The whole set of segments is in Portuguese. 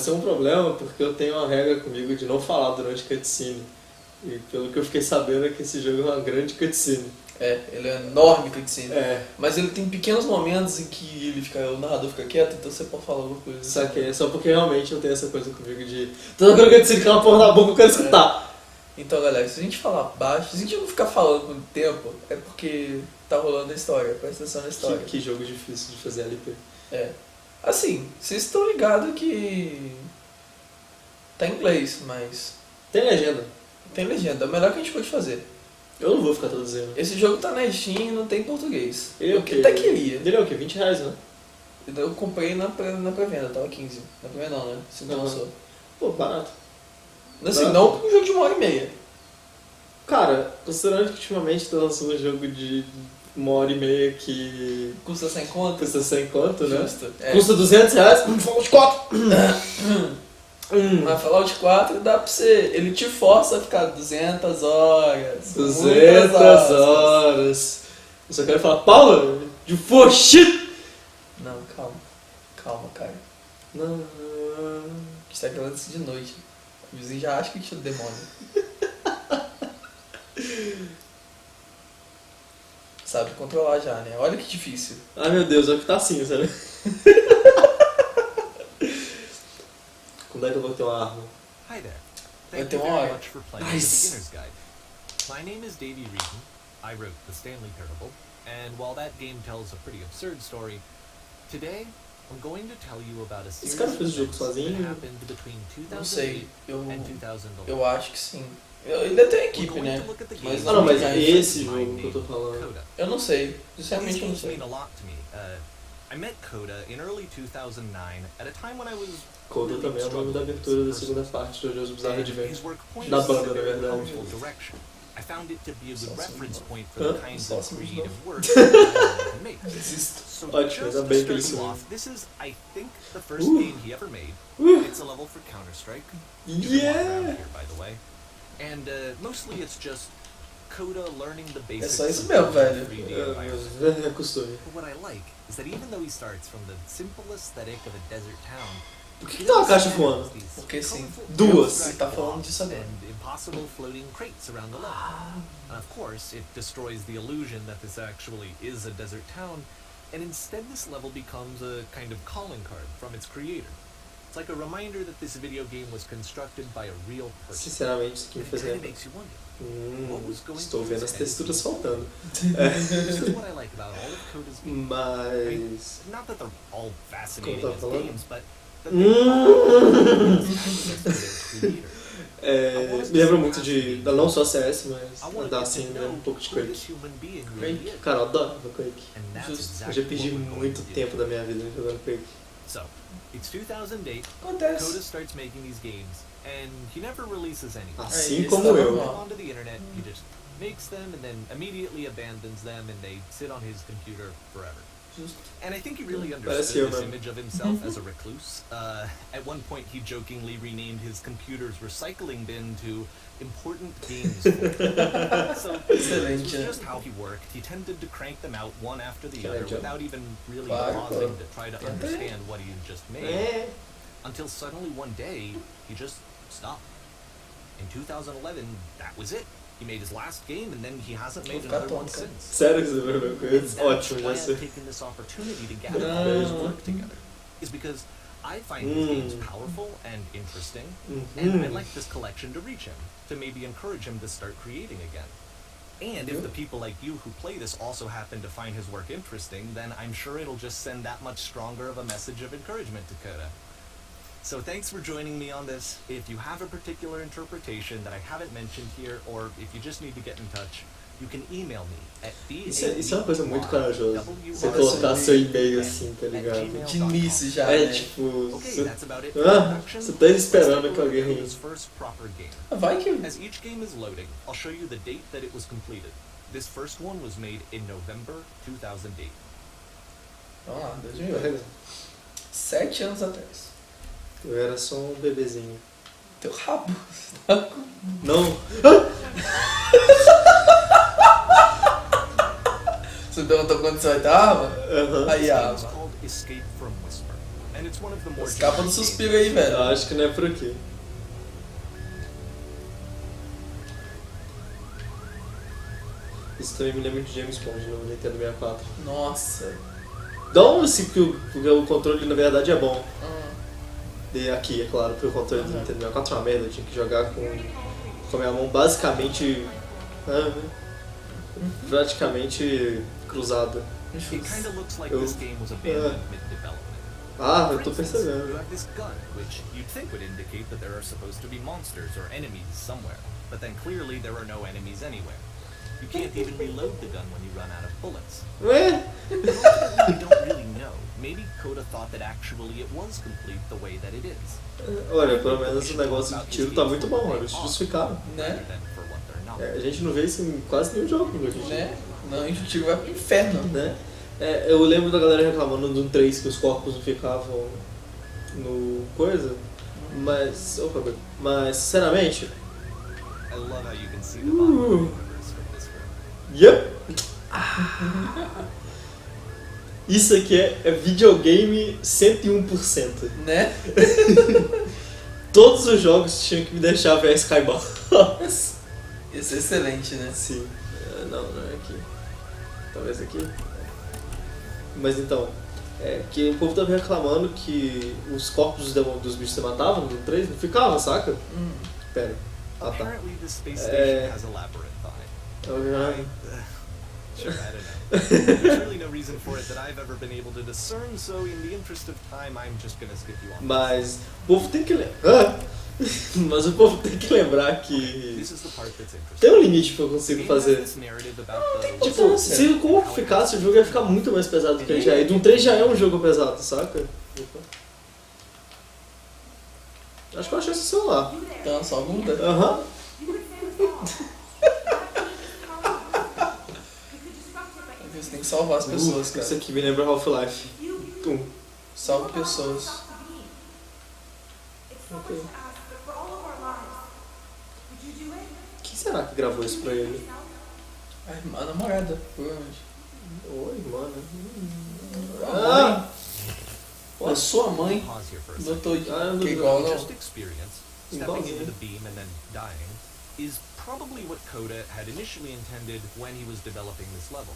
ser um problema porque eu tenho uma regra comigo de não falar durante cutscene. E pelo que eu fiquei sabendo é que esse jogo é uma grande cutscene. Ele é enorme cutscene. É. Mas ele tem pequenos momentos em que o narrador fica quieto, então você pode falar alguma coisa. Saquei, é só porque realmente eu tenho essa coisa comigo de... Toda vez que cutscene com uma porra na boca eu quero escutar. Então, galera, se a gente falar baixo, se a gente não ficar falando por tempo, é porque tá rolando a história, presta atenção na história. Que jogo difícil de fazer LP. Assim, vocês estão ligados que tá em inglês, mas Tem legenda. tem legenda, é o melhor que a gente pode fazer. Eu não vou ficar traduzindo. Esse jogo tá na Steam e não tem português. Ele é o Eu quê? até queria. Ele é o quê? R$20, né? Eu comprei na pré-venda, tava 15. Na pré-venda não, né? Se não Aham. lançou. Pô, barato. Assim, Barato. não pra um jogo de 1h30. Cara, considerando que ultimamente tá lançando um jogo de 1h30 que Custa 100 conto? custa 100 conto, né? Justo. Custa R$200? Fallout 4! Mas Fallout 4 dá pra você... Ele te força a ficar 200 horas. 200 horas. Eu só quero falar, Paula, you for shit! Não, calma. Calma, cara. Não. A gente tá gravando isso de noite. O vizinho já acha que a gente é do demônio. Sabe controlar já, né? Olha que difícil. Ai meu Deus, é o que tá assim, sabe? Quando é que eu vou ter uma arma? Hi there. Vai Thank ter you uma very hora. much for playing Nice. the Beginner's Guide. My name is Davey Reason. I wrote The Stanley Parable, and while that game tells a pretty absurd story, today I'm going to tell you about a Esse series cara of fez o jogo events that sozinho? happened between Não sei. 2008 and 2011. Eu acho que sim. Ele tem We're equipe, going né? to look at the Mas game Ah não, mas fica é aí. esse jogo que eu tô falando. Coda. Eu não sei. These Sinceramente eu não games sei. mean a lot to me. I met Coda in early 2009 at a time when I was Coda really também é o nome da struggling with abertura da some segunda parte do Jojo's Bizarre And Adventure. his work pointed Da us in banda, a na very verdade. powerful direction. I found it to be a good Só reference assim, point for the Hã? kinds Só of assim, creative não. work that I can make. Existo. So Ótimo, just ainda bem que ele starting sumiu. off, this is, I think, the first Uh. game he ever made. It's a level for Counter-Strike. You can walk around Yeah! here, by the way. And mostly it's just Coda learning the É basics só isso of mesmo, building velho. 3D environments. É costume. But what I like is that even though he starts from the simple aesthetic of a desert town, Por que tá uma caixa voando? Porque sim. Duas. Você tá falando disso agora. and impossible floating crates around the level. And of course, it destroys the illusion that this actually is a desert town, and instead this level becomes a kind of calling card from its creator. It's like a reminder that this video game was constructed by a real person. Sinceramente, isso aqui me And it fez kind of lembrar. makes you wonder. What was going Estou through vendo his as head texturas as he was faltando. This is what I like about all of Coda's games. Mas... Not that they're all fascinating Como tá as falando? games, but that they all creator. me lembra muito da não só CS, I mas wanted da you assim, to né? know Um pouco de who Quake. this human being really Quake? is. Cara, eu adorava Quake. And that's Eu exactly já perdi what we're going muito to do. tempo da minha vida jogando Quake. So, it's 2008, Acontece. Coda starts making these games, and he never releases any. Assim isso como tá eu. Put them normal. onto the internet, he just makes them and then immediately abandons them, and they sit on his computer forever. Justo. And I think he really Parece understood eu, this né? image of himself as a recluse. At one point, he jokingly renamed his computer's recycling bin to Important Games Folder. So this Excelente. was just how he worked. He tended to crank them out one after the other Excelente. without even really Claro. pausing to try to understand what he had just made. É. Until suddenly one day, he just stopped. In 2011, that was it. He made his last game and then he hasn't made Vou ficar another one tonto, cara. since. Sério que você viu meu And Quake? that's Ótimo, why já I'm sei. taking this opportunity to gather No. all his work together. Is because I find his games powerful and interesting, and I'd like this collection to reach him, to maybe encourage him to start creating again. And if the people like you who play this also happen to find his work interesting, then I'm sure it'll just send that much stronger of a message of encouragement to Coda. So thanks for joining me on this. If you have a particular interpretation that I haven't mentioned here, or if you just need to get in touch, you can email me at Isso é uma coisa muito corajosa. Você colocar seu e-mail assim, tá ligado? De início já, É né? tipo... Okay, Você... that's about it for Ah, introduction. você tá esperando Let's que take a look alguém... at Coda's first proper game. Vai que... As each game is loading, I'll show you the date that it was completed. This first one was made in November 2008. Vamos lá, 2008. 7 anos atrás. Eu era só um bebezinho. Teu rabo. Não! Você perguntou quando você vai ter arma? Aham. Aí a It's arma. called Escape from Whisper, and it's one of the more Escapa do generic suspiro games. aí, velho. Eu acho que não é por aqui. Isso também me lembra de James Bond no Nintendo 64. Nossa. Não, assim, porque o controle na verdade é bom. Ah, E aqui, é claro, porque o controle do Uhum. Nintendo 64 é uma merda, eu tinha que jogar com a minha mão basicamente. Praticamente cruzada. It kind of looks like Eu- this game was abandoned mid-development. Ah, For eu tô instance, percebendo. you have this gun, which you'd think would indicate that there are supposed to be monsters or enemies somewhere, but then clearly there are no enemies anywhere. You can't even reload the gun when you run out of bullets. Ué? We don't really know. Maybe Coda thought that actually it was complete the way that it is. Olha, pelo menos o negócio de tiro tá muito bom, olha, eles justificaram. né? Rather than for what they're not. É, a gente não vê isso em quase nenhum jogo hoje em dia. Né? Não, o tiro vai pro inferno. Né? É, eu lembro da galera reclamando do 3 que os corpos não ficavam no coisa, mas sinceramente, I love how you can see the body universe from this room. yep. Isso aqui é videogame 101%. Né? Todos os jogos tinham que me deixar ver a Skybar. Isso é excelente, né? Sim. Não é aqui. Talvez aqui. Mas então, que o povo tava reclamando que os corpos dos bichos que você matava no 3 não ficavam, saca? Pera. Ah, tá. Apparently, this space station has a labyrinth on it. Sure, I don't know. There's really no reason for it that I've ever been able to discern, so in the interest of time, I'm just gonna skip you on. Mas o povo tem que lembrar. Mas o povo tem que lembrar que This is the part that's interesting. tem um limite que eu The consigo game has fazer. this narrative about the Tipo, se o corpo ficasse, o jogo ia ficar muito mais pesado do que ele já é. E do 3 já é um jogo pesado, saca? Acho que eu achei esse celular. Então, só muda. Aham. Você tem que salvar as pessoas, Isso cara. aqui me lembra Half-Life. Salve pessoas. Ok. Quem será que gravou isso pra ele? A namorada, provavelmente. Oi, mano. A mãe. A sua mãe pause here for a second. notou Ah, que é igual The não. just experience, Igual, stepping into né? the beam and then dying, is probably what Coda had initially intended when he was developing this level.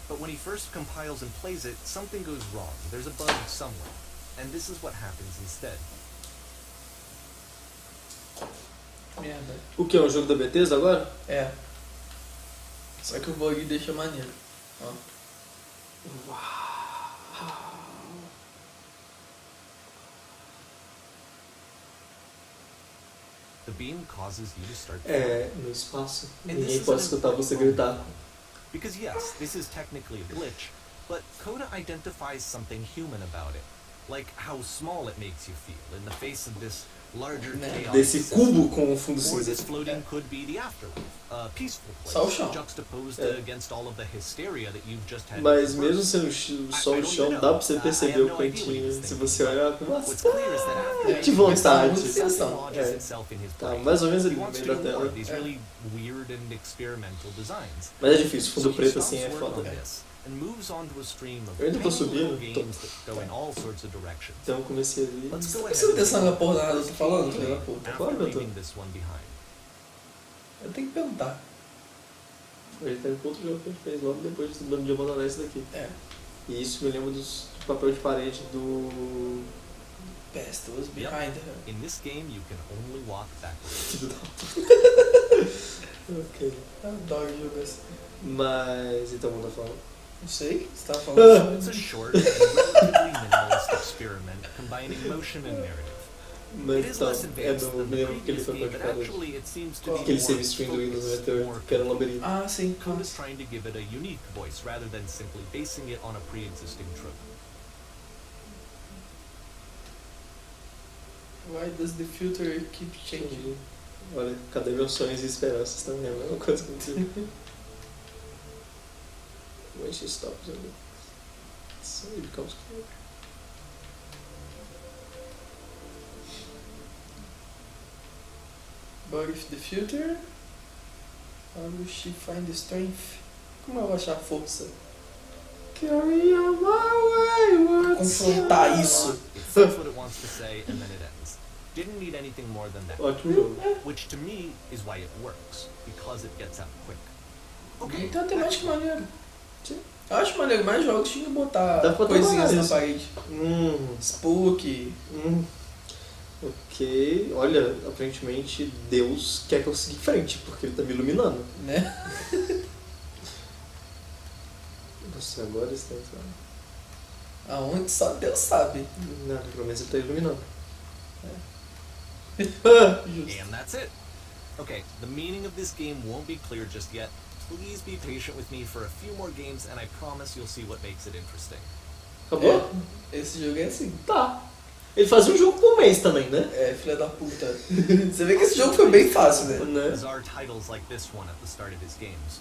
But when he first compiles and plays it, something goes wrong. There's a bug somewhere. And this is what happens instead. Merda. O que? É um jogo da Bethesda agora? É. Só que o bug deixa maneiro. Ó. The beam causes you to start É, no espaço. And Ninguém this pode is escutar você gritar. Because yes, this is technically a glitch, but Coda identifies something human about it. Like how small it makes you feel in the face of this larger chaos. Desse cubo com o fundo Or this cinza. floating could be the afterlife, a peaceful Só o place, chão. juxtaposed against all of the hysteria that you've just had. Mas to mesmo traverse. sendo só o chão, dá pra você perceber o cantinho se você olhar com What's clear is that after de vontade. Atenção. lodges É. itself in his Tá, brain, mais ou menos he ali no wants meio to da do more tela. of these really weird and experimental designs. Mas é difícil, fundo So he preto stops assim é work foda. on this and moves on to a stream of Eu ainda tô tiny little subindo, games that go in all sorts of directions. Então eu comecei ali. Let's go Você não ahead atenção na porra da nada and que eu tô falando, filho da puta? after Claro que eu tô. leaving this one behind. Eu tenho que perguntar. Ele tá com outro jogo que a gente fez logo depois de abandonar esse daqui. É. E isso me lembra do papel de parede do. Best was behind her. In this game, you can only walk backwards. Filho da. Ok. Eu adoro jogo assim. Mas. Então, vamos falar. Não sei, você tava falando It's a sobre... short and relatively minimalist experiment combining motion and narrative. It Mas is então, less advanced do. than Me the lembro que ele previous foi game, pra but parede. actually it seems to be Aquele more save stream do Windows focused, 98, more que era um labirinto. Ah, sim. Coda's trying to give it a unique voice rather than simply basing it on a pre-existing trope. Why does the filter keep changing? Olha, cadê meus sonhos e esperanças também? É a mesma coisa que eu digo. When she stops it, so it becomes clear. But if the filter, how will she find the strength? Como ela vai achar força? Carry on my wayward Confrontar son. isso. If says what it wants to say, and then it ends. Didn't need anything more than that. Ótimo jogo. Which to me is why it works, because it gets out quick. Okay. Então tem mais que maneiro. Eu acho maneiro, mais jogos tinha que botar Dá pra botar coisinhas na isso. parede. Spook. Ok, olha, aparentemente Deus quer que eu siga em frente, porque ele tá me iluminando. Né? Nossa, agora está entrando. Aonde só Deus sabe. Não, pelo menos ele tá iluminando. And that's it. Okay, the meaning of this game won't be clear just yet. Please be patient with me for a few more games, and I promise you'll see what makes it interesting. Acabou? Esse jogo é assim. Tá. Ele fazia um jogo por mês também, né? É, filha da puta. Você vê que esse jogo foi bem fácil, né? Bizarre titles like this one at the start of his games.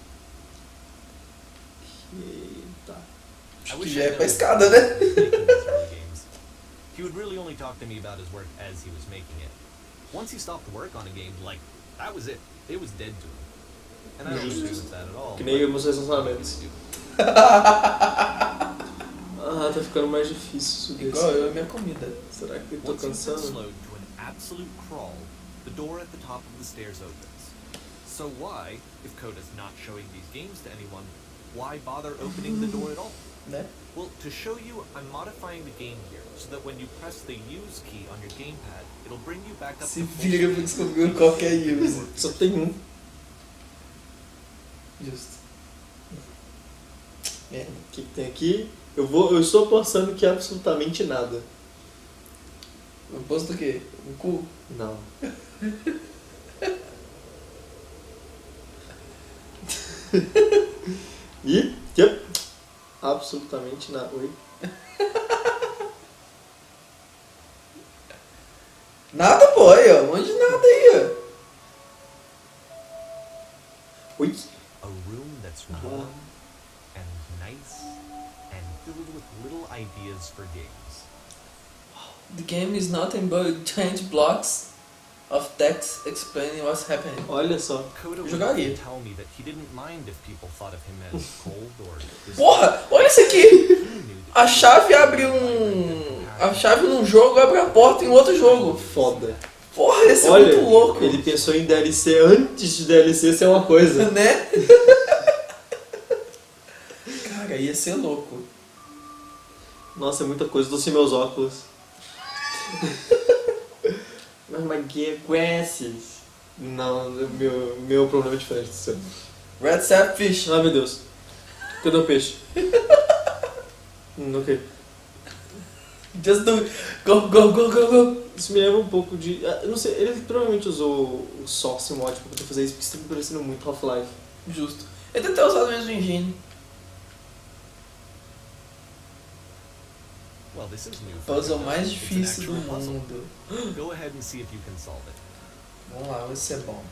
Eita. Acho que já é pra escada, né? He would really only talk to me about his work as he was making it. Once he stopped work on a game, like, that was it. It was dead to him. And I don't agree with that at all. Que nem meus relacionamentos. Ah, tá ficando mais difícil subir. Igual eu e minha comida. Será que eu tô Once you've been cansando? slowed to an absolute crawl, the door at the top of the stairs opens. So why, if Coda's not showing these games to anyone, why bother opening the door at all? Né? Well, to show you, I'm modifying the game here, so that when you press the use key on your gamepad, it'll bring you back up Se to full vira pra descobrir qual que é user. Só tem um. Justo. É. O que tem aqui? Eu estou apostando que é absolutamente nada. Eu posto o quê? Um cu? Não. E? Yep. Absolutamente nada. Oi? Nada, pô, aí, ó. Um monte de nada aí, ó. Oi? a room that's warm and nice and filled with little ideas for games. The game is nothing but giant blocks of text explaining what's happening. Olha só. Coda would Jogaria. often tell me that he didn't mind if people thought of him as cold or Porra, olha isso aqui! A chave abre A chave num jogo abre a porta em outro jogo. Foda. Porra, esse é Olha, muito louco. ele pensou em DLC antes de DLC ser uma coisa. Né? Cara, ia ser louco. Nossa, é muita coisa. Tô sem meus óculos. Mas my glasses. Não, meu problema é diferente do seu. Red Sap Fish. Ai meu Deus. Cadê o peixe? Ok. Just do it. Go, go, go, go, go. Isso me lembra um pouco de... Eu não sei, ele provavelmente usou o Source mod pra poder fazer isso, porque isso tá me parecendo muito Half-Life. Justo. Ele deve ter usado o mesmo engine. Well, this is new. for Puzzle me. mais It's an difícil do actual puzzle. mundo. Go ahead and see if you can solve it. Vamos lá, vai ser bom.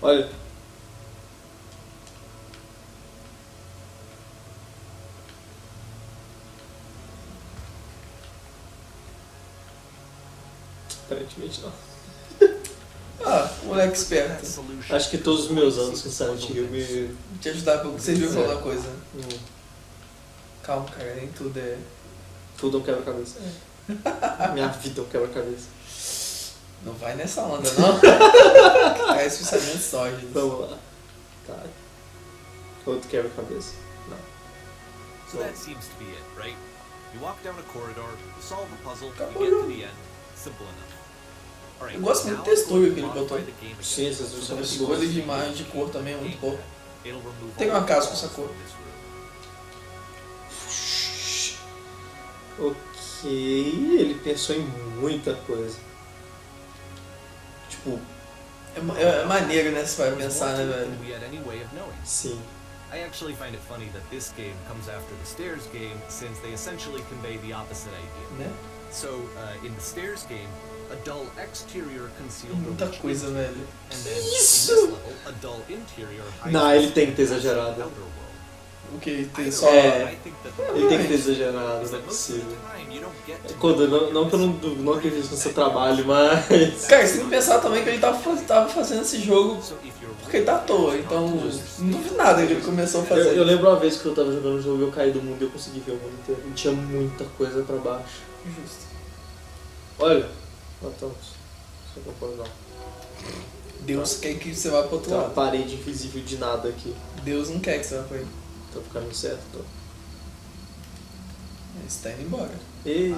Olha. Aparentemente não. Ah, moleque That esperto. solution Acho que todos os meus anos com Silent Hill me... Te ajudar pra você viu falar uma coisa. Hum, Calma, cara, nem tudo é. tudo é um quebra-cabeça. Minha vida é um quebra-cabeça. Não vai nessa onda, não. É especialmente sólido. Vamos lá. Tá. Outro quebra-cabeça. Não. So that seems to be it, right? You walk down a corridor, you solve the puzzle, you Acabou, get to não. the end. Simple enough. Alright, Eu gosto muito now do textura let's que ele modify botou. the game again. Sim, essas duas são muito As boas. coisas de imagem, de cor também é muito boa. It'll remove Tem all uma the casa com walls essa cor. from this room. Ok, ele pensou em muita coisa. Tipo, É maneiro, né? Você vai There's pensar, more né, to it velho? than we had any way of knowing. sim. I actually find it funny that this game comes after the Stairs game, since they essentially convey the opposite idea. Né? So, in the Stairs game, a dull exterior conceals the Muita rich coisa, interior, velho. and then in Isso! this level, a dull interior hides Não, the ele tem que ter secret exagerado. outer world. O que? Tem I só. don't know, É. I think that Ele tem que ter is exagerado, não é that most of possível. the time you don't get to Koda, know não que eu não acredito no seu trabalho, mas... Cara, você tem que pensar também que ele tava fazendo esse jogo So if you're porque ele tá à toa, então não vi nada que ele começou a fazer. Eu lembro uma vez que eu tava jogando um jogo e eu caí do mundo e eu consegui ver o mundo inteiro. E tinha muita coisa pra baixo. Justo. Olha, matamos. Só compor não. Deus quer que você vá pro outro Tem uma lado. parede invisível de nada aqui. Deus não quer que você vá pra aí. Tá ficando certo, tô. Você tá indo embora. E...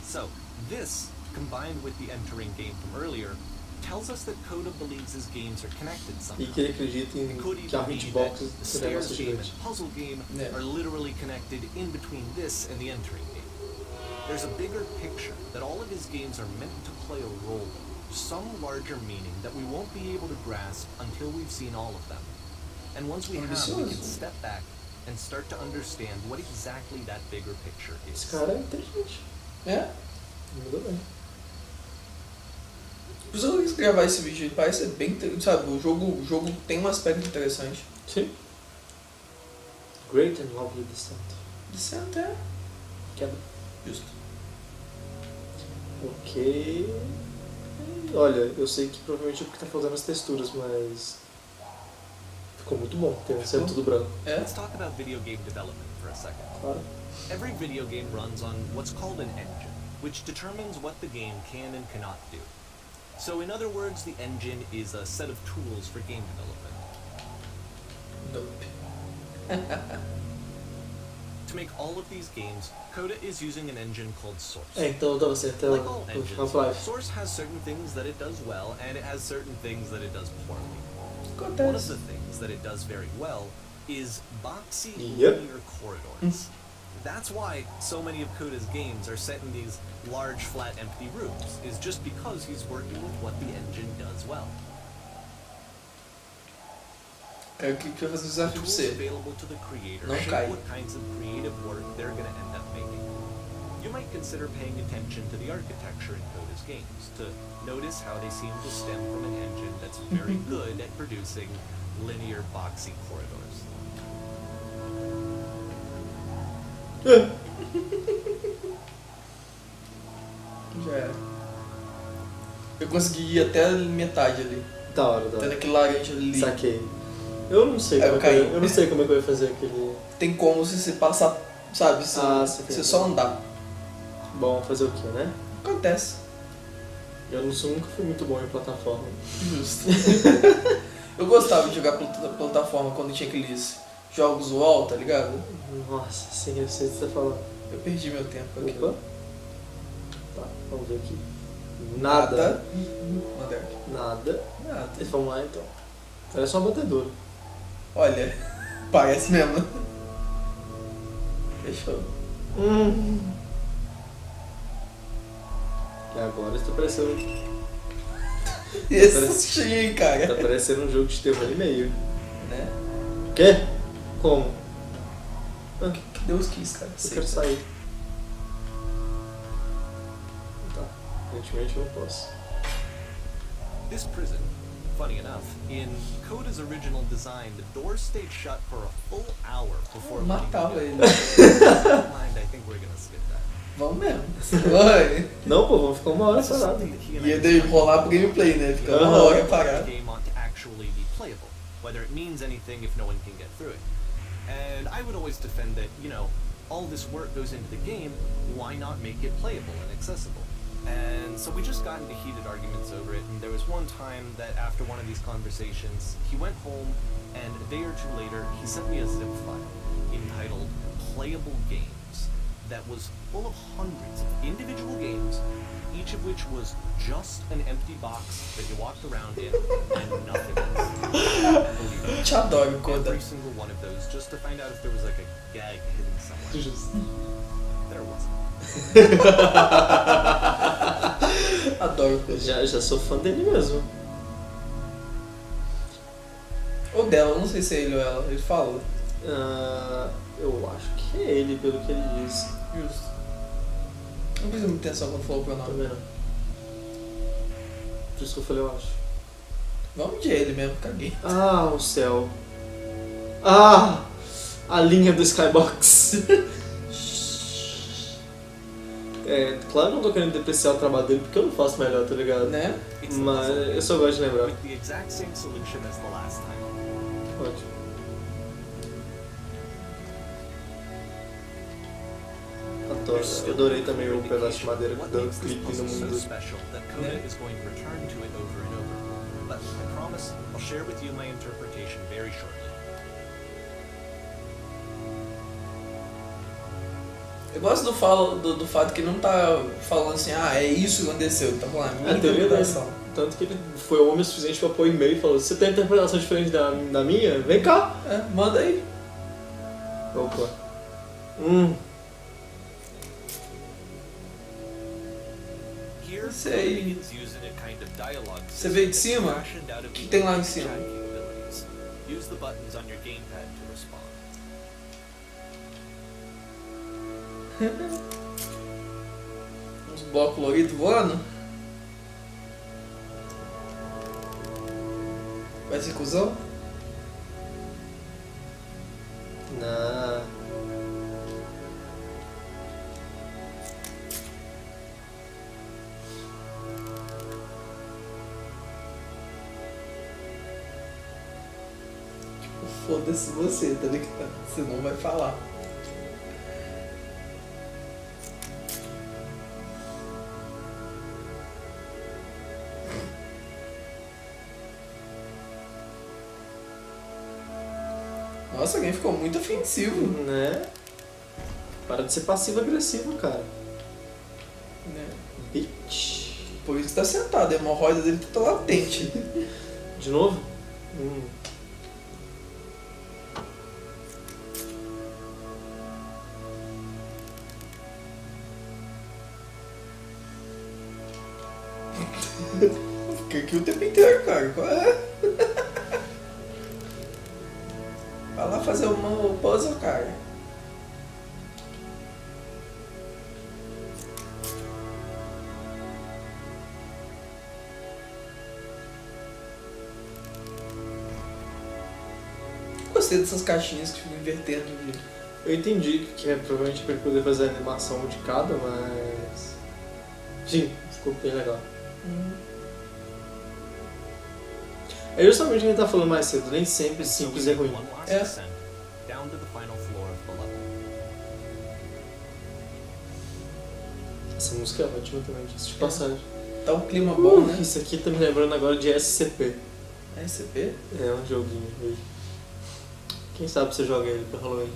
So, this, combined with the entering game from earlier, tells us that Coda believes his games are connected E somehow. que ele acredita It em could que a even be hitbox that the seria stairs nossa game gigante. and puzzle game Yeah. are literally connected in between this and the entering game. There's a bigger picture that all of his games are meant to play a role in, some larger meaning that we won't be able to grasp until we've seen all of them. And once we have, we can step back and start to understand what exactly that bigger picture Esse is. cara é inteligente. É? Mandou bem. Por isso eu quis gravar esse vídeo, ele parece ser bem, sabe, o jogo tem um aspecto interessante. Sim. Great and lovely descent. Isso é até Quebra. justo. Ok. Olha, eu sei que provavelmente é porque tá faltando as texturas, mas... Ficou muito bom, sendo tudo branco. É? Let's talk about video game development for a second. Claro. Every video game runs on what's called an engine, which determines what the game can and cannot do. So in other words, the engine is a set of tools for game development. Nope. To make all of these games, Coda is using an engine called Source. É, então eu tava certo, Like all engines, Half-Life. Source has certain things that it does well, and it has certain things that it does poorly. Acontece. One of the things that it does very well is boxy Yep. linear corridors. That's why so many of Coda's games are set in these large, flat, empty rooms, is just because he's working with what the engine does well. Quero que vai fazer um desafio pra Tools você. available to the creator Não shape cai. what kinds of creative work they're going to end up making. You might consider paying attention to the architecture in Coda's games, to notice how they seem to stem from an engine that's very good at producing linear, boxy corridors. Já era. Eu consegui ir até a metade ali. Da hora, da Até hora. naquele laranja ali. Saquei. Eu não sei Aí como eu é que caí. eu não sei como é que eu ia fazer aquele... Tem como se você passar, sabe? Se saquei. você só andar. Bom, fazer o quê, né? Acontece. Eu nunca fui muito bom em plataforma. Justo. Eu gostava de jogar plataforma quando tinha aqueles jogos UOL, tá ligado? Nossa, sim, eu sei o que você tá falando. Eu perdi meu tempo com Opa. aquilo. Tá, vamos ver aqui. Nada. Mandei aqui. Nada. Nada. Vamos lá então. Parece uma batedora. Olha, parece mesmo. Fechou. E agora está parecendo... Esse Parece- assistir, cara. Tá parecendo um jogo de terror e meio. Né? Quê? Como? Que Deus quis, cara. Eu quero sair. Tá. Aparentemente eu não posso. This prison, funny enough, in Coda's original design, the doors stayed shut for a full hour before Matava letting ele. you in. Mind, I think we're gonna skip that. Vamos mesmo. Vai. Não, pô, vamos ficar uma hora This is parado. something that he and I Ia daí decided rolar pro gameplay, né? Ficar uma Aham. hora the parado. game ought to actually be playable, whether it means anything if no one can get through it. And I would always defend that, all this work goes into the game, why not make it playable and accessible? And so we just got into heated arguments over it, and there was one time that after one of these conversations, he went home, and a day or two later, he sent me a zip file entitled Playable Games that was full of hundreds of individual games, each of which was just an empty box that you walked around in and nothing else. Believe me, Te adoro, Coda. every single one of those just to find out if there was like a gag hidden somewhere. Justo. There wasn't. Adoro Coda. Já sou fã dele mesmo. Ou dela, não sei se é ele ou ela. Ele falou. Eu acho que é ele, pelo que ele disse. Justo. Não precisa muita atenção quando falou o pronome. Também não. Por isso que eu falei, eu acho. Vamos de ele mesmo, caguei. Ah, o céu. Ah! A linha do Skybox. Claro que eu não tô querendo depreciar o trabalho dele, porque eu não faço melhor, tá ligado? Né? It's a Mas puzzle game eu só gosto de lembrar. with the exact same solution as the last time. Ótimo. história. Eu adorei também o pedaço de madeira que deu clipe no mundo. Special that Coda is going to return to it over and over. But I promise I'll share with you my interpretation very shortly. Eu gosto do fato que não tá falando assim, é isso que aconteceu. Ele tá falando a minha Teoria interpretação. Tanto que ele foi homem o suficiente pra pôr e-mail e falou: você tem interpretação diferente da minha? Vem cá! Manda aí. Opa. Here, Sei. Coda begins using a kind of dialogue Você veio de system cima? fashioned out of O que tem lá em unique cima? chat capabilities. Use the buttons on your gamepad to respond. Uns blocos coloridos voando. Vai ser cuzão? Não. Foda-se você, tá ligado? Você não vai falar. Nossa, alguém ficou muito ofensivo. Né? Para de ser passivo-agressivo, cara. Né? Bitch. Por isso que tá sentado, a hemorroida dele tá latente. De novo? Fica aqui o tempo inteiro, cara. Qual é? Vai lá fazer uma puzzle, cara. Gostei dessas caixinhas que ficam invertendo. Eu entendi que é provavelmente pra ele poder fazer a animação de cada, mas... Sim, ficou bem legal. É justamente o que a gente tá falando mais cedo, nem sempre simples é ruim. One last É. descent down to the final floor of the level. Essa música é ótima também, de passagem. Tá um clima bom, né? Isso aqui tá me lembrando agora de SCP. SCP? É um joguinho. Quem sabe você joga ele pra Halloween?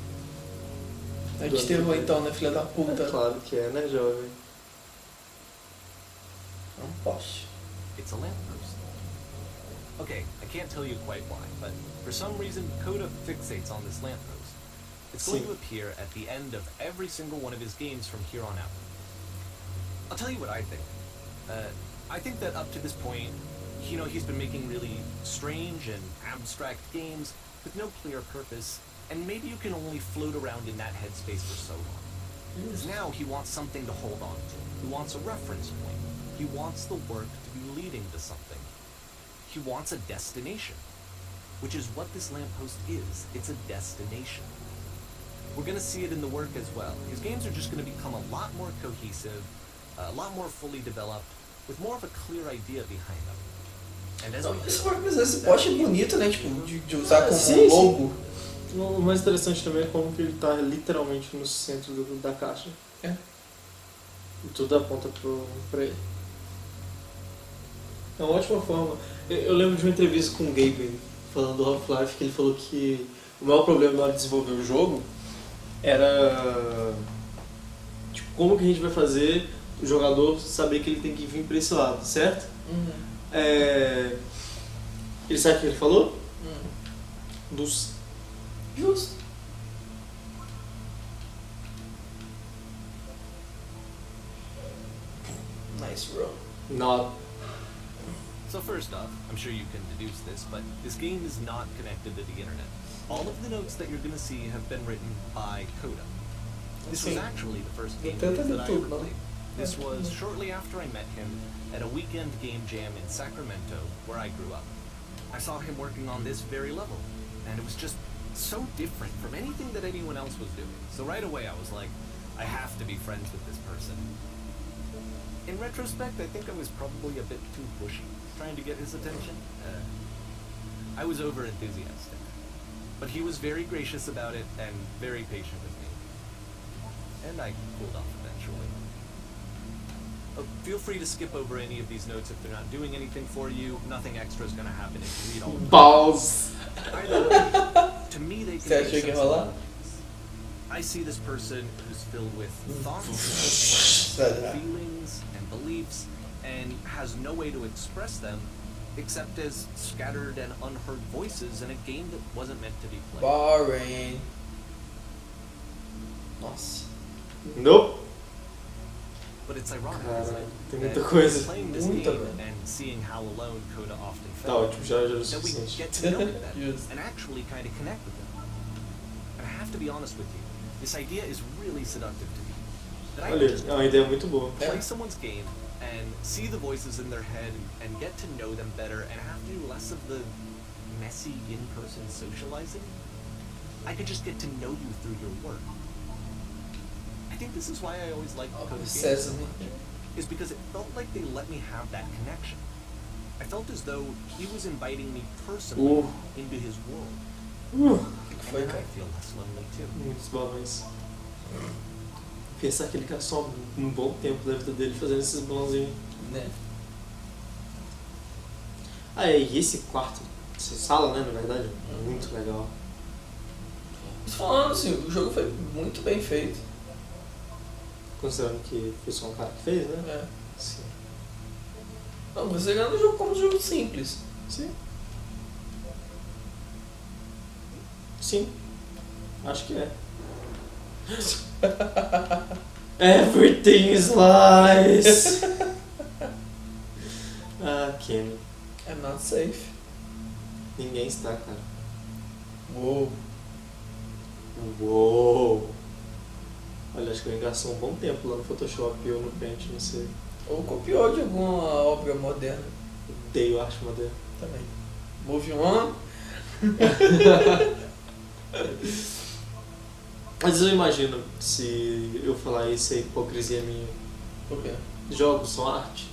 A gente terror então, né, filha da puta? É claro que é, né, jovem? É um poste. It's a lamppost. Okay, I can't tell you quite why, but for some reason Coda fixates on this lamppost. It's going to appear at the end of every single one of his games from here on out. I'll tell you what I think. I think that up to this point, you know, he's been making really strange and abstract games with no clear purpose, and maybe you can only float around in that headspace for so long. Because now he wants something to hold on to. He wants a reference point. He wants the work to be leading to something. He wants a destination, which is what this lamppost is. It's a destination. We're going to see it in the work as well. His games are just going to become a lot more cohesive, a lot more fully developed, with more of a clear idea behind them. And as we Esse poste é bonito, né? Tipo, de usar como sim, logo. O mais interessante também é como que ele tá literalmente no centro da caixa. É. E tudo aponta pra ele. É uma ótima forma. Eu lembro de uma entrevista com o Gabe falando do Half-Life, que ele falou que o maior problema na hora de desenvolver o jogo era tipo, como que a gente vai fazer o jogador saber que ele tem que vir pra esse lado, certo? Ele sabe o que ele falou? Luz. Justo. Nice roll. Not. So first off, I'm sure you can deduce this, but this game is not connected to the internet. All of the notes that you're going to see have been written by Coda. This was actually the first game that I ever played. This was shortly after I met him at a weekend game jam in Sacramento, where I grew up. I saw him working on this very level, and it was just so different from anything that anyone else was doing. So right away I was like, I have to be friends with this person. In retrospect, I think I was probably a bit too pushy, trying to get his attention. I was over-enthusiastic. But he was very gracious about it and very patient with me. And I cooled off a bit. Feel free to skip over any of these notes if they're not doing anything for you. Nothing extra is going to happen if you read all of them. Balls. Either way, to me they Você can achou que ia make sense rolar? of things. I see this person who's filled with thoughts and feelings and beliefs and has no way to express them except as scattered and unheard voices in a game that wasn't meant to be played. Boring. Nossa. Nope. But it's ironic, Cara, isn't it? tem muita That coisa. playing this Muita, game velho. and seeing how alone Coda often Tá felt, ótimo, já é o that we suficiente. get to know him better Yes. and actually kind of connect with him. And I have to be honest with you, this idea is really seductive to me. That I Olha, could just é uma ideia muito boa. play someone's game and see the voices in their head and get to know them better and have to do less of the messy in-person socializing. I could just get to know you through your work. I think this is why I always liked Coda games so Sesame. much, is because it felt like they let me have that connection. I felt as though he was inviting me personally into his world. Foi, And then I cara. feel less lonely too. Muitos balões. Pensar que ele gastou um bom tempo da vida dele fazendo esses balãozinhos. Né? Ah, e esse quarto, essa sala, né, na verdade, muito legal. Tô falando assim, o jogo foi muito bem feito. Considerando que foi só um cara que fez, né? É. Sim. Não, você ganha o jogo como um jogo simples. Sim. Sim. Acho que é. Everything is lies. Ah, Ken. I'm not safe. Ninguém está, cara. Uou. Uou. Olha, acho que eu engastou um bom tempo lá no Photoshop ou no Paint, não sei. Ou copiou de alguma obra moderna Odeio arte moderna. também. Move on. Às vezes eu imagino se eu falar isso é hipocrisia minha. Por quê? Jogos são arte?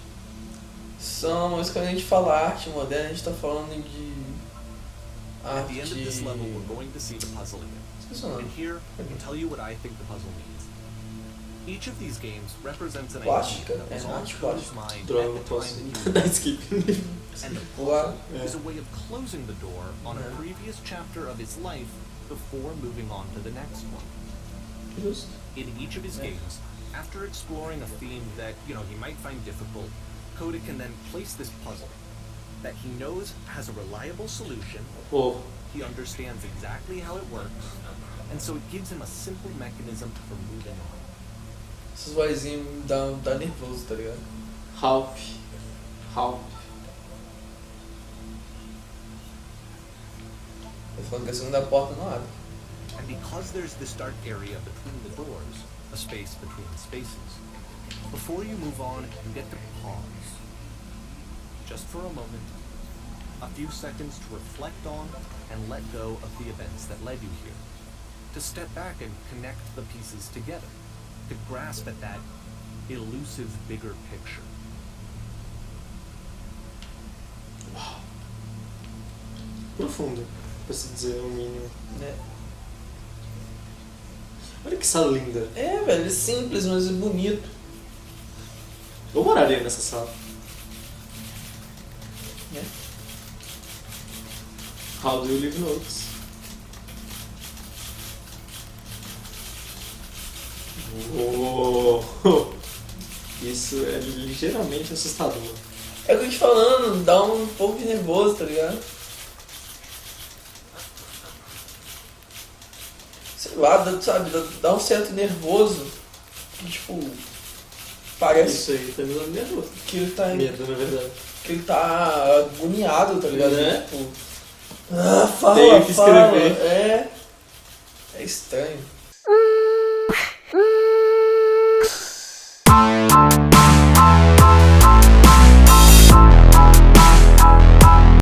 São, mas quando a gente fala arte moderna, a gente tá falando de At the end of this level, arte... we're going to see the puzzle again. Esqueci o nome. And here, I can tell you what I think the puzzle means. Each of these games represents an Plástica, idea that was é on arte Coda's plástica. mind Droga, at não the posso time that he dar was skip. and the Voar. puzzle is a way of closing the door on a Yeah. previous chapter of his life before moving on to the next one. Justo. In each of his Yeah. games, after exploring a theme that, he might find difficult, Coda can then place this puzzle that he knows has a reliable solution, Pô, he understands exactly how it works, and so it gives him a simple mechanism for moving on. Esses vozinhos me dá nervoso, tá ligado? Halp. Eu falando que a segunda porta não abre. And because there's this dark area between the doors, a space between the spaces, before you move on, you get to pause. Just for a moment. A few seconds to reflect on and let go of the events that led you here. To step back and connect the pieces together. To grasp at that elusive bigger picture. Profundo, pra se dizer o mínimo. Né? Olha que sala linda. É, velho, é simples, mas é bonito. Eu moraria nessa sala. Né? How do you leave notes? Uou. Isso é ligeiramente assustador. É o que eu te falando, dá um pouco de nervoso, tá ligado? Sei lá, sabe, dá um certo nervoso que, tipo, parece Isso aí tá me dando nervoso. que ele tá, Medo, na verdade. que ele tá agoniado, tá ligado? Né? Tipo, fala, Tenho que fala. escrever. É estranho.